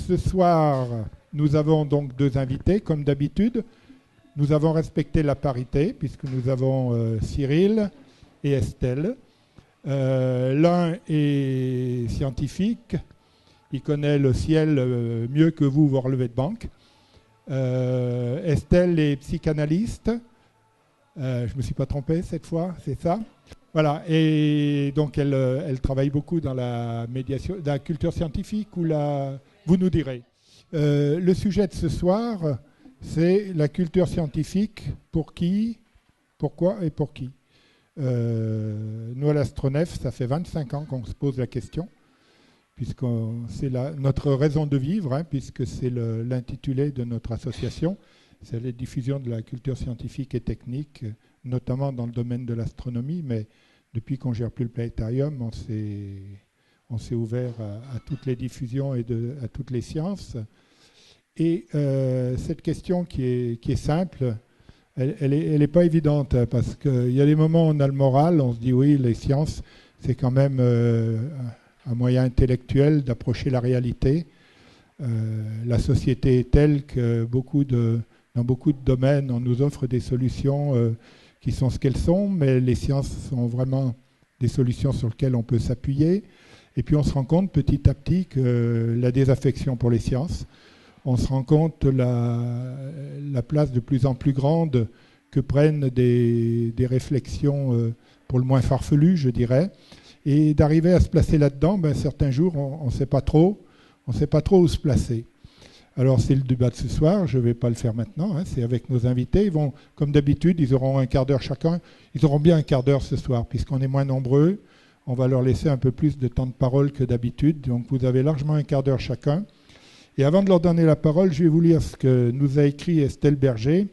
Ce soir, nous avons donc deux invités, comme d'habitude. Nous avons respecté la parité, puisque nous avons Cyril et Estelle. L'un est scientifique, il connaît le ciel mieux que vous, vos relevés de banque. Estelle est psychanalyste. Je ne me suis pas trompé cette fois, c'est ça. Voilà, et donc elle travaille beaucoup dans la médiation, dans la culture scientifique, ou vous nous direz. Le sujet de ce soir, c'est la culture scientifique, pour qui, pourquoi et pour qui. Nous, à l'Astronef, ça fait 25 ans qu'on se pose la question, puisque c'est notre raison de vivre, hein, puisque c'est l'intitulé de notre association. C'est la diffusion de la culture scientifique et technique, notamment dans le domaine de l'astronomie, mais depuis qu'on ne gère plus le planétarium, on s'est ouvert à toutes les diffusions et à toutes les sciences. Et cette question qui est simple, elle est pas évidente, parce qu'il y a des moments où on a le moral, on se dit oui, les sciences, c'est quand même un moyen intellectuel d'approcher la réalité. La société est telle que dans beaucoup de domaines, on nous offre des solutions qui sont ce qu'elles sont, mais les sciences sont vraiment des solutions sur lesquelles on peut s'appuyer. Et puis on se rend compte petit à petit que la désaffection pour les sciences, on se rend compte la place de plus en plus grande que prennent des réflexions pour le moins farfelues, je dirais. Et d'arriver à se placer là-dedans, certains jours, on ne sait pas trop où se placer. Alors c'est le débat de ce soir, je ne vais pas le faire maintenant, hein, c'est avec nos invités. Ils vont, comme d'habitude, ils auront un quart d'heure chacun. Ils auront bien un quart d'heure ce soir, puisqu'on est moins nombreux. On va leur laisser un peu plus de temps de parole que d'habitude. Donc vous avez largement un quart d'heure chacun. Et avant de leur donner la parole, je vais vous lire ce que nous a écrit Estelle Berger,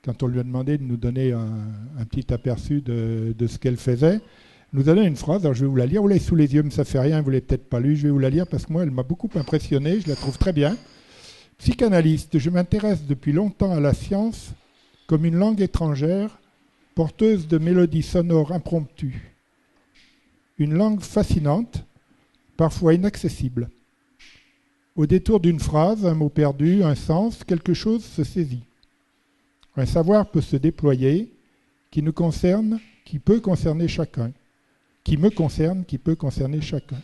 quand on lui a demandé de nous donner un petit aperçu de ce qu'elle faisait. Elle nous a donné une phrase, alors je vais vous la lire. Vous l'avez sous les yeux, mais ça ne fait rien, vous ne l'avez peut-être pas lu. Je vais vous la lire parce que moi, elle m'a beaucoup impressionné, je la trouve très bien. Psychanalyste, je m'intéresse depuis longtemps à la science comme une langue étrangère, porteuse de mélodies sonores impromptues. Une langue fascinante, parfois inaccessible. Au détour d'une phrase, un mot perdu, un sens, quelque chose se saisit. Un savoir peut se déployer qui nous concerne, qui peut concerner chacun. Qui me concerne, qui peut concerner chacun.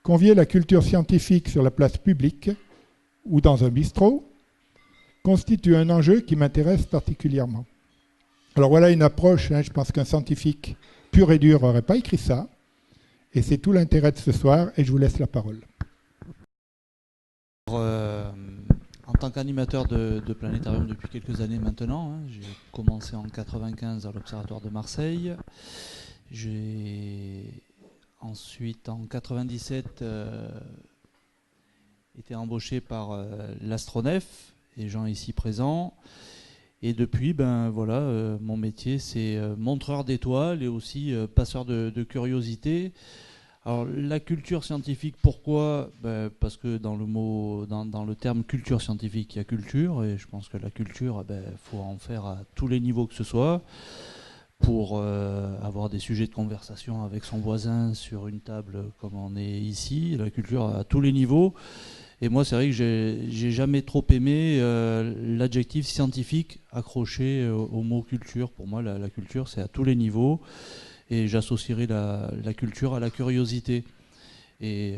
Convier la culture scientifique sur la place publique ou dans un bistrot constitue un enjeu qui m'intéresse particulièrement. Alors voilà une approche, hein, je pense qu'un scientifique pur et dur n'aurait pas écrit ça, et c'est tout l'intérêt de ce soir, et je vous laisse la parole. En tant qu'animateur de Planétarium depuis quelques années maintenant, hein, j'ai commencé en 1995 à l'Observatoire de Marseille. J'ai ensuite, en 1997, été embauché par l'Astronef, les gens ici présents. Et depuis, mon métier, c'est montreur d'étoiles et aussi passeur de curiosité. Alors la culture scientifique, pourquoi ? Parce que dans le terme culture scientifique, il y a culture, et je pense que la culture, faut en faire à tous les niveaux que ce soit, pour avoir des sujets de conversation avec son voisin sur une table comme on est ici, la culture à tous les niveaux. Et moi, c'est vrai que j'ai jamais trop aimé l'adjectif scientifique accroché au mot culture. Pour moi, la culture, c'est à tous les niveaux. Et j'associerai la culture à la curiosité. Et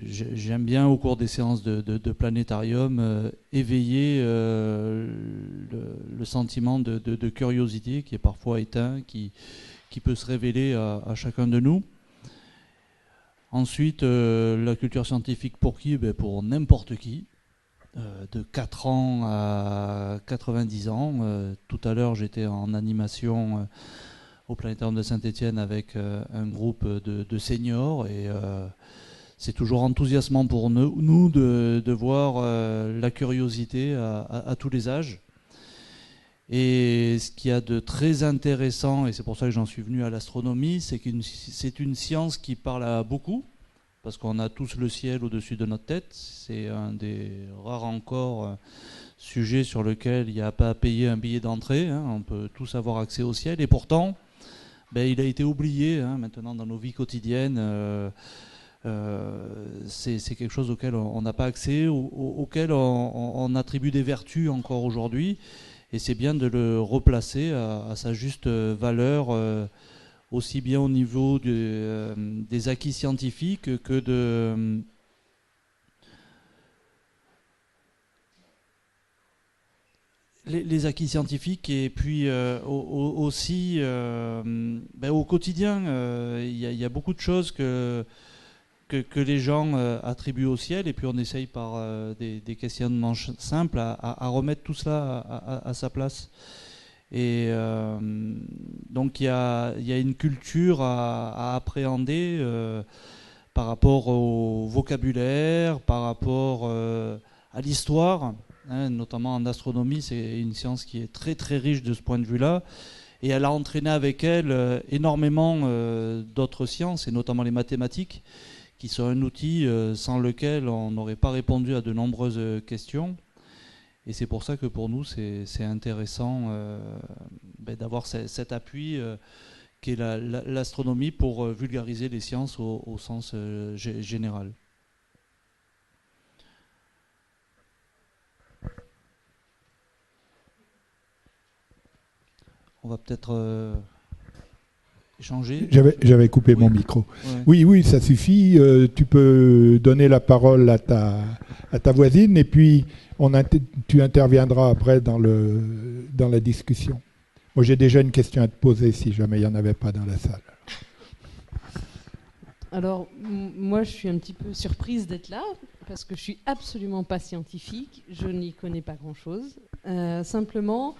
j'aime bien, au cours des séances de planétarium, éveiller le sentiment de curiosité qui est parfois éteint, qui peut se révéler à chacun de nous. Ensuite, la culture scientifique pour qui ? Pour n'importe qui, de 4 ans à 90 ans. Tout à l'heure, j'étais en animation au Planétarium de Saint-Étienne avec un groupe de seniors, et c'est toujours enthousiasmant pour nous de voir la curiosité à tous les âges. Et ce qu'il y a de très intéressant, et c'est pour ça que j'en suis venu à l'astronomie, c'est que c'est une science qui parle à beaucoup, parce qu'on a tous le ciel au-dessus de notre tête. C'est un des rares encore sujets sur lequel il n'y a pas à payer un billet d'entrée, hein. On peut tous avoir accès au ciel, et pourtant, il a été oublié, hein, maintenant dans nos vies quotidiennes. c'est quelque chose auquel on n'a pas accès, auquel on attribue des vertus encore aujourd'hui, et c'est bien de le replacer à sa juste valeur, aussi bien au niveau des acquis scientifiques que de... les acquis scientifiques, et puis aussi au quotidien, il y a beaucoup de choses que les gens attribuent au ciel, et puis on essaye par des questionnements simples à remettre tout cela à sa place. Et donc il y a une culture à appréhender par rapport au vocabulaire, par rapport à l'histoire, hein, notamment en astronomie. C'est une science qui est très très riche de ce point de vue-là, et elle a entraîné avec elle énormément d'autres sciences, et notamment les mathématiques, qui sont un outil sans lequel on n'aurait pas répondu à de nombreuses questions. Et c'est pour ça que pour nous, c'est intéressant d'avoir cet appui qu'est l'astronomie pour vulgariser les sciences au sens général. On va peut-être échanger. J'avais coupé mon micro. Ouais. Oui, ça suffit. Tu peux donner la parole à ta voisine, et puis tu interviendras après dans la discussion. Moi, j'ai déjà une question à te poser si jamais il n'y en avait pas dans la salle. Alors, moi, je suis un petit peu surprise d'être là, parce que je suis absolument pas scientifique, je n'y connais pas grand-chose. Simplement,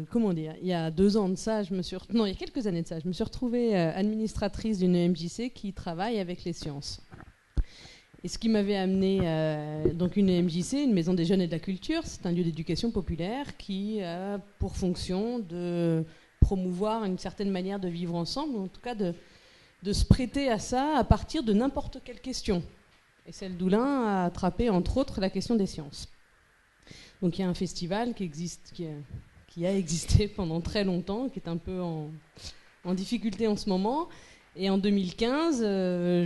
comment dire, il y a 2 ans de ça, il y a quelques années de ça, je me suis retrouvée administratrice d'une EMJC qui travaille avec les sciences. Et ce qui m'avait amené, donc une EMJC, une maison des jeunes et de la culture, c'est un lieu d'éducation populaire qui a pour fonction de promouvoir une certaine manière de vivre ensemble, ou en tout cas de se prêter à ça à partir de n'importe quelle question. Et celle d'Oulin a attrapé entre autres la question des sciences. Donc il y a un festival qui a existé pendant très longtemps, qui est un peu en difficulté en ce moment. Et en 2015,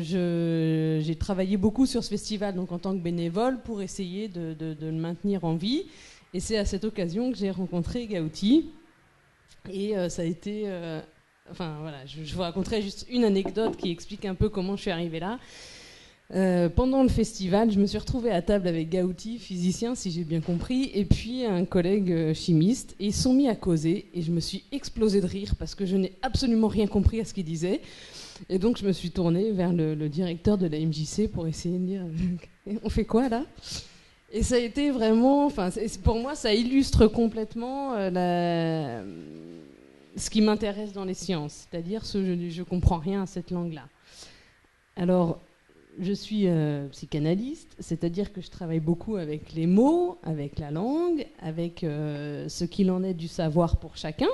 j'ai travaillé beaucoup sur ce festival, donc en tant que bénévole, pour essayer de le maintenir en vie. Et c'est à cette occasion que j'ai rencontré Gaouti. Et ça a été... je vous raconterai juste une anecdote qui explique un peu comment je suis arrivée là. Pendant le festival, je me suis retrouvée à table avec Gaouti, physicien si j'ai bien compris, et puis un collègue chimiste, et ils se sont mis à causer, et je me suis explosée de rire parce que je n'ai absolument rien compris à ce qu'ils disaient. Et donc je me suis tournée vers le directeur de la MJC pour essayer de dire on fait quoi là? Et ça a été vraiment, pour moi ça illustre complètement ce qui m'intéresse dans les sciences, c'est-à-dire je comprends rien à cette langue-là. Alors je suis psychanalyste, c'est-à-dire que je travaille beaucoup avec les mots, avec la langue, avec ce qu'il en est du savoir pour chacun,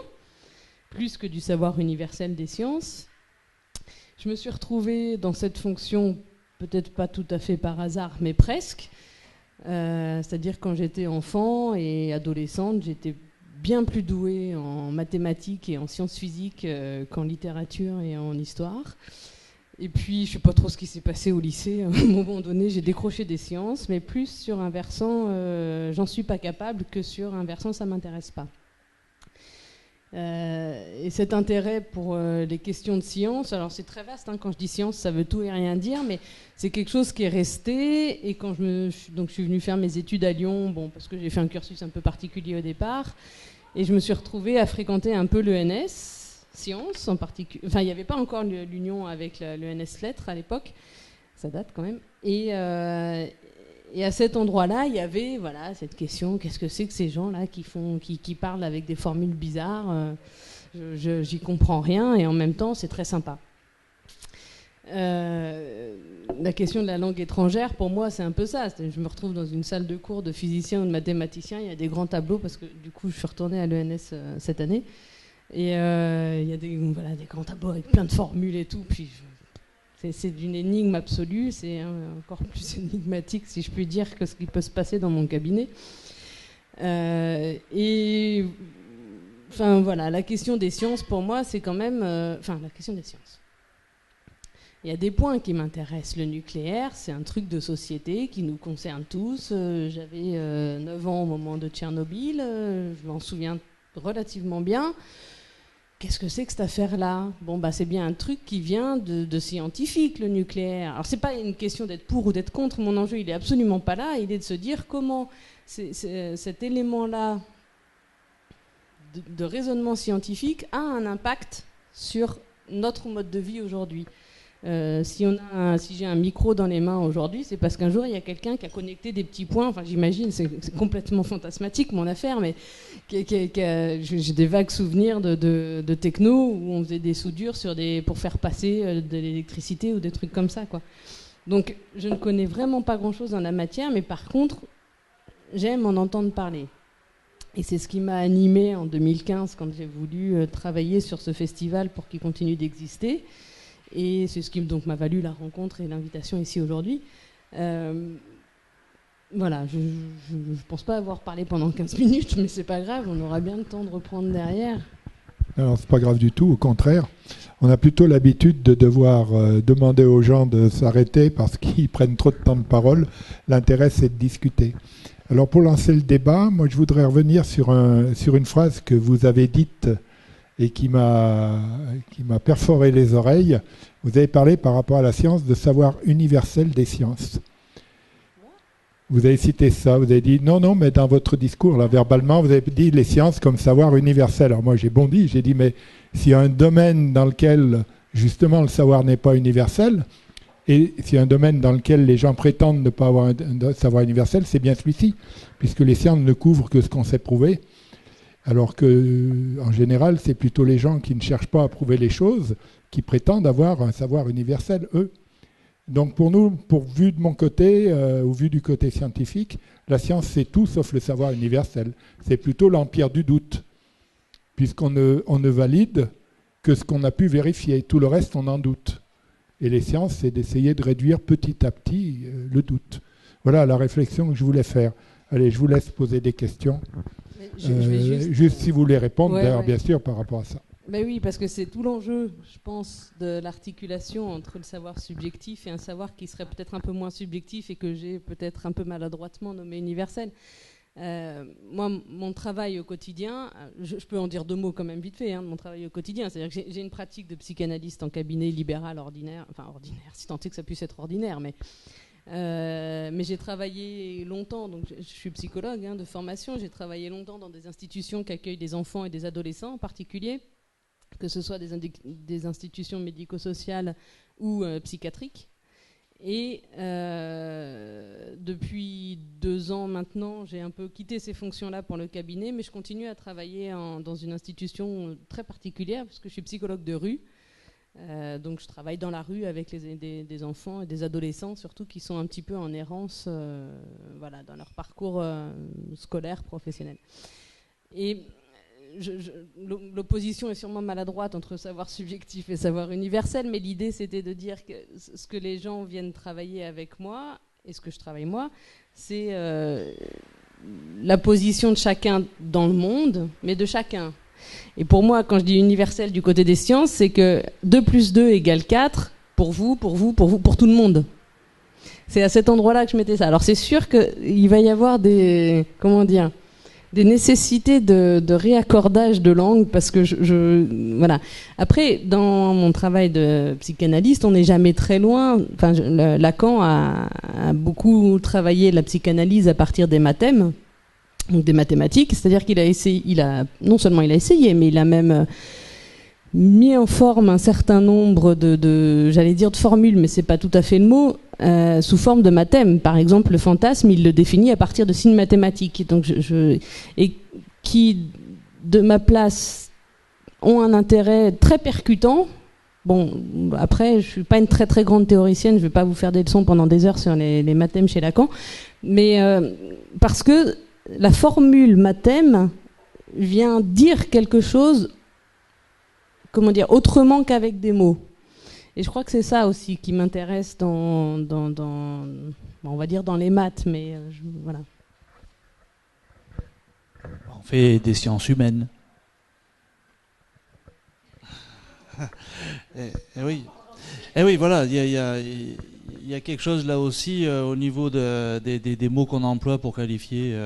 plus que du savoir universel des sciences. Je me suis retrouvée dans cette fonction, peut-être pas tout à fait par hasard, mais presque. C'est-à-dire quand j'étais enfant et adolescente, j'étais bien plus douée en mathématiques et en sciences physiques qu'en littérature et en histoire. Et puis, je ne sais pas trop ce qui s'est passé au lycée. À un moment donné, j'ai décroché des sciences, mais plus sur un versant, j'en suis pas capable, que sur un versant, ça ne m'intéresse pas. Et cet intérêt pour les questions de science, alors c'est très vaste, hein, quand je dis science, ça veut tout et rien dire, mais c'est quelque chose qui est resté. Et quand je suis venue faire mes études à Lyon, parce que j'ai fait un cursus un peu particulier au départ, et je me suis retrouvée à fréquenter un peu l'ENS, sciences en particulier. Enfin, il n'y avait pas encore l'union avec l'ENS Lettres à l'époque, ça date quand même. Et à cet endroit-là, il y avait cette question, qu'est-ce que c'est que ces gens-là qui parlent avec des formules bizarres, j'y comprends rien, et en même temps, c'est très sympa. La question de la langue étrangère, pour moi, c'est un peu ça. Je me retrouve dans une salle de cours de physicien ou de mathématicien, il y a des grands tableaux, parce que du coup, je suis retournée à l'ENS cette année, et il y a des grands tableaux avec plein de formules et tout, puis c'est d'une énigme absolue, c'est encore plus énigmatique, si je puis dire, que ce qui peut se passer dans mon cabinet. La question des sciences, pour moi, c'est quand même... la question des sciences. Il y a des points qui m'intéressent. Le nucléaire, c'est un truc de société qui nous concerne tous. J'avais 9 ans au moment de Tchernobyl, je m'en souviens relativement bien. Qu'est-ce que c'est que cette affaire-là ? Bon, bah, c'est bien un truc qui vient de scientifiques, le nucléaire. Alors, c'est pas une question d'être pour ou d'être contre. Mon enjeu, il est absolument pas là. Il est de se dire comment cet élément-là de raisonnement scientifique a un impact sur notre mode de vie aujourd'hui. Si j'ai un micro dans les mains aujourd'hui, c'est parce qu'un jour il y a quelqu'un qui a connecté des petits points. Enfin, j'imagine, c'est complètement fantasmatique mon affaire, mais j'ai des vagues souvenirs de techno où on faisait des soudures pour faire passer de l'électricité ou des trucs comme ça, quoi. Donc, je ne connais vraiment pas grand-chose en la matière, mais par contre, j'aime en entendre parler. Et c'est ce qui m'a animée en 2015 quand j'ai voulu travailler sur ce festival pour qu'il continue d'exister. Et c'est ce qui donc m'a valu la rencontre et l'invitation ici aujourd'hui. Voilà, je ne pense pas avoir parlé pendant 15 minutes, mais c'est pas grave, on aura bien le temps de reprendre derrière. Alors, c'est pas grave du tout, au contraire. On a plutôt l'habitude de devoir demander aux gens de s'arrêter parce qu'ils prennent trop de temps de parole. L'intérêt, c'est de discuter. Alors, pour lancer le débat, moi, je voudrais revenir sur une phrase que vous avez dite et qui m'a perforé les oreilles. Vous avez parlé par rapport à la science de savoir universel des sciences. Vous avez cité ça, vous avez dit non, mais dans votre discours, là, verbalement, vous avez dit les sciences comme savoir universel. Alors moi, j'ai bondi, j'ai dit, mais s'il y a un domaine dans lequel, justement, le savoir n'est pas universel, et s'il y a un domaine dans lequel les gens prétendent ne pas avoir un savoir universel, c'est bien celui-ci, puisque les sciences ne couvrent que ce qu'on sait prouver. Alors que, en général, c'est plutôt les gens qui ne cherchent pas à prouver les choses qui prétendent avoir un savoir universel, eux. Donc pour nous, vu de mon côté, ou vu du côté scientifique, la science c'est tout sauf le savoir universel. C'est plutôt l'empire du doute, puisqu'on ne valide que ce qu'on a pu vérifier. Tout le reste, on en doute. Et les sciences, c'est d'essayer de réduire petit à petit le doute. Voilà la réflexion que je voulais faire. Allez, je vous laisse poser des questions. Je vais juste si vous voulez répondre, d'ailleurs, bien sûr, par rapport à ça. Ben oui, parce que c'est tout l'enjeu, je pense, de l'articulation entre le savoir subjectif et un savoir qui serait peut-être un peu moins subjectif et que j'ai peut-être un peu maladroitement nommé universel. Moi, mon travail au quotidien, je peux en dire 2 mots quand même vite fait, de mon travail au quotidien. C'est-à-dire que j'ai une pratique de psychanalyste en cabinet libéral ordinaire, si tant est que ça puisse être ordinaire, mais j'ai travaillé longtemps, donc je suis psychologue de formation, j'ai travaillé longtemps dans des institutions qui accueillent des enfants et des adolescents en particulier, que ce soit des institutions médico-sociales ou psychiatriques. Et depuis 2 ans maintenant, j'ai un peu quitté ces fonctions-là pour le cabinet, mais je continue à travailler dans une institution très particulière, parce que je suis psychologue de rue. Donc je travaille dans la rue avec des enfants et des adolescents, surtout qui sont un petit peu en errance dans leur parcours scolaire, professionnel. Et l'opposition est sûrement maladroite entre savoir subjectif et savoir universel, mais l'idée c'était de dire que ce que les gens viennent travailler avec moi, et ce que je travaille moi, c'est la position de chacun dans le monde, mais de chacun. Et pour moi, quand je dis universel du côté des sciences, c'est que 2 + 2 = 4 pour vous, pour tout le monde. C'est à cet endroit-là que je mettais ça. Alors c'est sûr qu'il va y avoir des nécessités de réaccordage de langue, parce que voilà. Après, dans mon travail de psychanalyste, on n'est jamais très loin. Enfin, Lacan a beaucoup travaillé la psychanalyse à partir des mathèmes. Donc des mathématiques, c'est-à-dire non seulement il a essayé, mais il a même mis en forme un certain nombre j'allais dire de formules, mais c'est pas tout à fait le mot, sous forme de mathèmes. Par exemple, le fantasme, il le définit à partir de signes mathématiques. Donc et qui, de ma place, ont un intérêt très percutant. Bon, après, je suis pas une très très grande théoricienne, je vais pas vous faire des leçons pendant des heures sur les mathèmes chez Lacan, mais parce que la formule mathème vient dire quelque chose, autrement qu'avec des mots. Et je crois que c'est ça aussi qui m'intéresse on va dire dans les maths, mais voilà. On fait des sciences humaines. Oui. Et oui, voilà, il y a quelque chose là aussi au niveau des mots qu'on emploie pour qualifier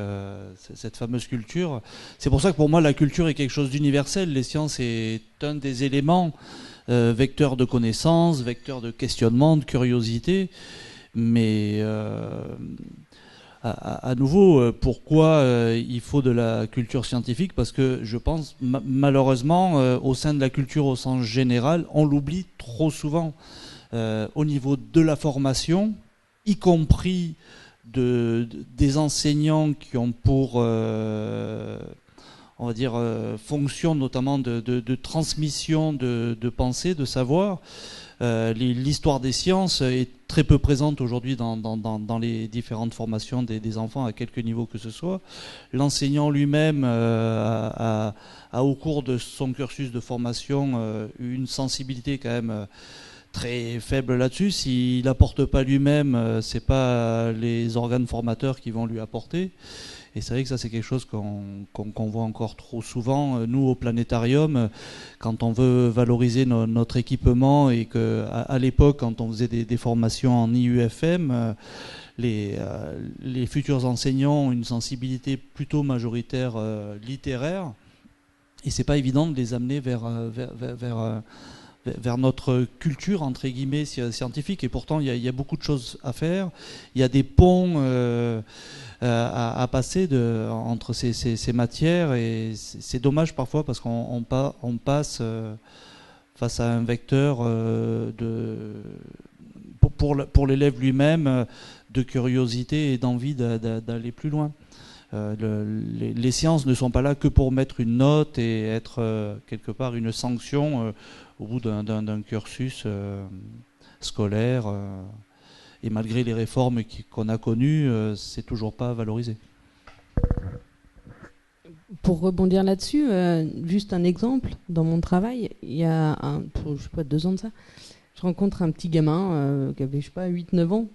cette fameuse culture. C'est pour ça que pour moi la culture est quelque chose d'universel. Les sciences est un des éléments vecteurs de connaissances, vecteurs de questionnement, de curiosité. Mais à nouveau, pourquoi il faut de la culture scientifique? Parce que je pense malheureusement au sein de la culture au sens général, on l'oublie trop souvent. Au niveau de la formation, y compris des enseignants qui ont pour, on va dire, fonction notamment de transmission de pensée, de savoir. L'histoire des sciences est très peu présente aujourd'hui dans les différentes formations des enfants à quelque niveau que ce soit. L'enseignant lui-même a au cours de son cursus de formation une sensibilité quand même très faible là-dessus. S'il n'apporte pas lui-même, c'est pas les organes formateurs qui vont lui apporter. Et c'est vrai que ça, c'est quelque chose qu'on voit encore trop souvent. Nous, au planétarium, quand on veut valoriser notre équipement et qu'à l'époque, quand on faisait des formations en IUFM, les futurs enseignants ont une sensibilité plutôt majoritaire littéraire. Et c'est pas évident de les amener vers notre culture, entre guillemets, scientifique. Et pourtant, il y a beaucoup de choses à faire. Il y a des ponts à passer entre ces matières. Et c'est dommage parfois parce qu'on passe face à un vecteur pour l'élève lui-même de curiosité et d'envie d'aller plus loin. Les sciences ne sont pas là que pour mettre une note et être quelque part une sanction au bout d'un cursus scolaire. Et malgré les réformes qu'on a connues, c'est toujours pas valorisé. Pour rebondir là-dessus, juste un exemple, dans mon travail, il y a je sais pas, 2 ans de ça, je rencontre un petit gamin qui avait, je sais pas, 8-9 ans.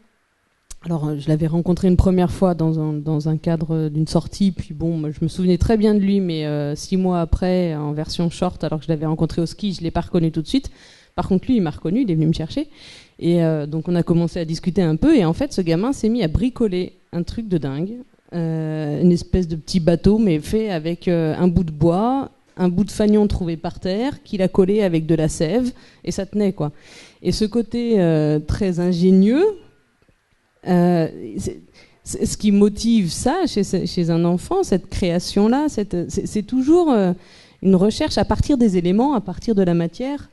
Alors, je l'avais rencontré une première fois dans un cadre d'une sortie, puis bon, moi, je me souvenais très bien de lui, mais 6 mois après, en version short, alors que je l'avais rencontré au ski, je ne l'ai pas reconnu tout de suite. Par contre, lui, il m'a reconnu, il est venu me chercher. Et donc, on a commencé à discuter un peu, et en fait, ce gamin s'est mis à bricoler un truc de dingue, une espèce de petit bateau, mais fait avec un bout de bois, un bout de fanion trouvé par terre, qu'il a collé avec de la sève, et ça tenait, quoi. Et ce côté très ingénieux, ce qui motive ça chez un enfant, cette création-là, c'est toujours une recherche à partir des éléments, à partir de la matière.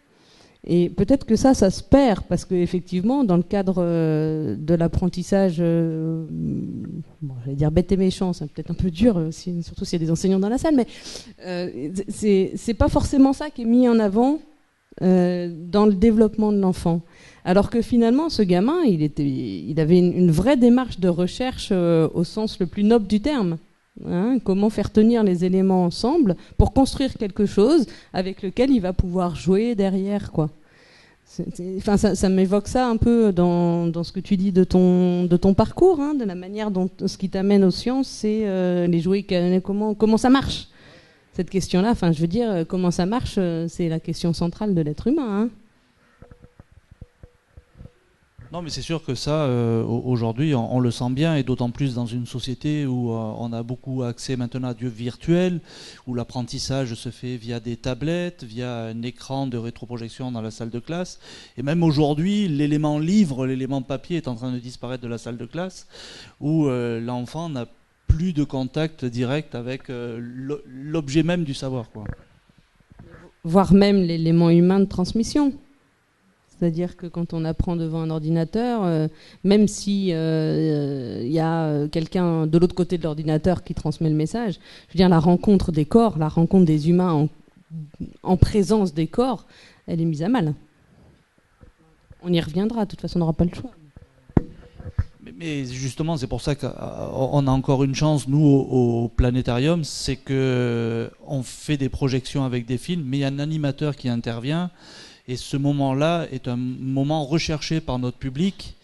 Et peut-être que ça se perd, parce qu'effectivement, dans le cadre de l'apprentissage, j'allais dire bête et méchant, c'est peut-être un peu dur, surtout s'il y a des enseignants dans la salle, mais c'est pas forcément ça qui est mis en avant dans le développement de l'enfant. Alors que finalement, ce gamin, il avait une vraie démarche de recherche au sens le plus noble du terme. Hein, comment faire tenir les éléments ensemble pour construire quelque chose avec lequel il va pouvoir jouer derrière, quoi. Ça m'évoque ça un peu dans ce que tu dis de ton parcours, hein, de la manière dont ce qui t'amène aux sciences, c'est les jouets, comment ça marche. Cette question-là, je veux dire, comment ça marche, c'est la question centrale de l'être humain, hein. Non, mais c'est sûr que ça, aujourd'hui, on le sent bien, et d'autant plus dans une société où on a beaucoup accès maintenant à du virtuel, où l'apprentissage se fait via des tablettes, via un écran de rétroprojection dans la salle de classe. Et même aujourd'hui, l'élément livre, l'élément papier est en train de disparaître de la salle de classe, où l'enfant n'a plus de contact direct avec l'objet même du savoir, quoi. Voire même l'élément humain de transmission. C'est-à-dire que quand on apprend devant un ordinateur, même si y a quelqu'un de l'autre côté de l'ordinateur qui transmet le message, je veux dire, la rencontre des corps, la rencontre des humains en présence des corps, elle est mise à mal. On y reviendra, de toute façon on n'aura pas le choix. Mais justement, c'est pour ça qu'on a encore une chance, nous, au planétarium, c'est qu'on fait des projections avec des films, mais il y a un animateur qui intervient. Et ce moment-là est un moment recherché par notre public.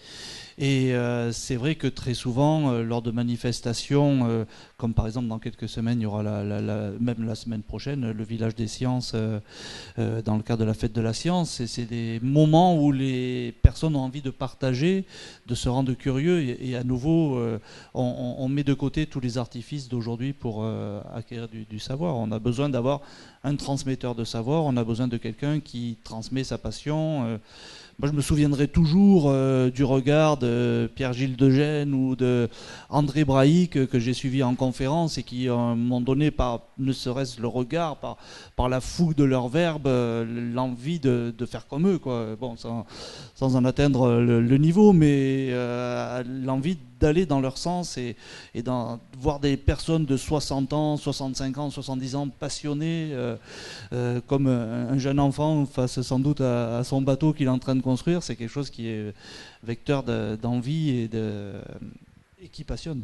Et c'est vrai que très souvent, lors de manifestations, comme par exemple dans quelques semaines, il y aura même la semaine prochaine, le village des sciences, dans le cadre de la fête de la science, et c'est des moments où les personnes ont envie de partager, de se rendre curieux, et à nouveau, on met de côté tous les artifices d'aujourd'hui pour acquérir du savoir. On a besoin d'avoir un transmetteur de savoir, on a besoin de quelqu'un qui transmet sa passion. Moi, je me souviendrai toujours du regard de Pierre-Gilles Degène ou de André Braic que j'ai suivi en conférence et qui m'ont donné, par ne serait-ce le regard, par la fougue de leurs verbes, l'envie de faire comme eux, quoi. Bon, sans en atteindre le niveau, mais l'envie d'aller dans leur sens et voir des personnes de 60 ans, 65 ans, 70 ans passionnées comme un jeune enfant face sans doute à son bateau qu'il est en train de construire. C'est quelque chose qui est vecteur d'envie et qui passionne.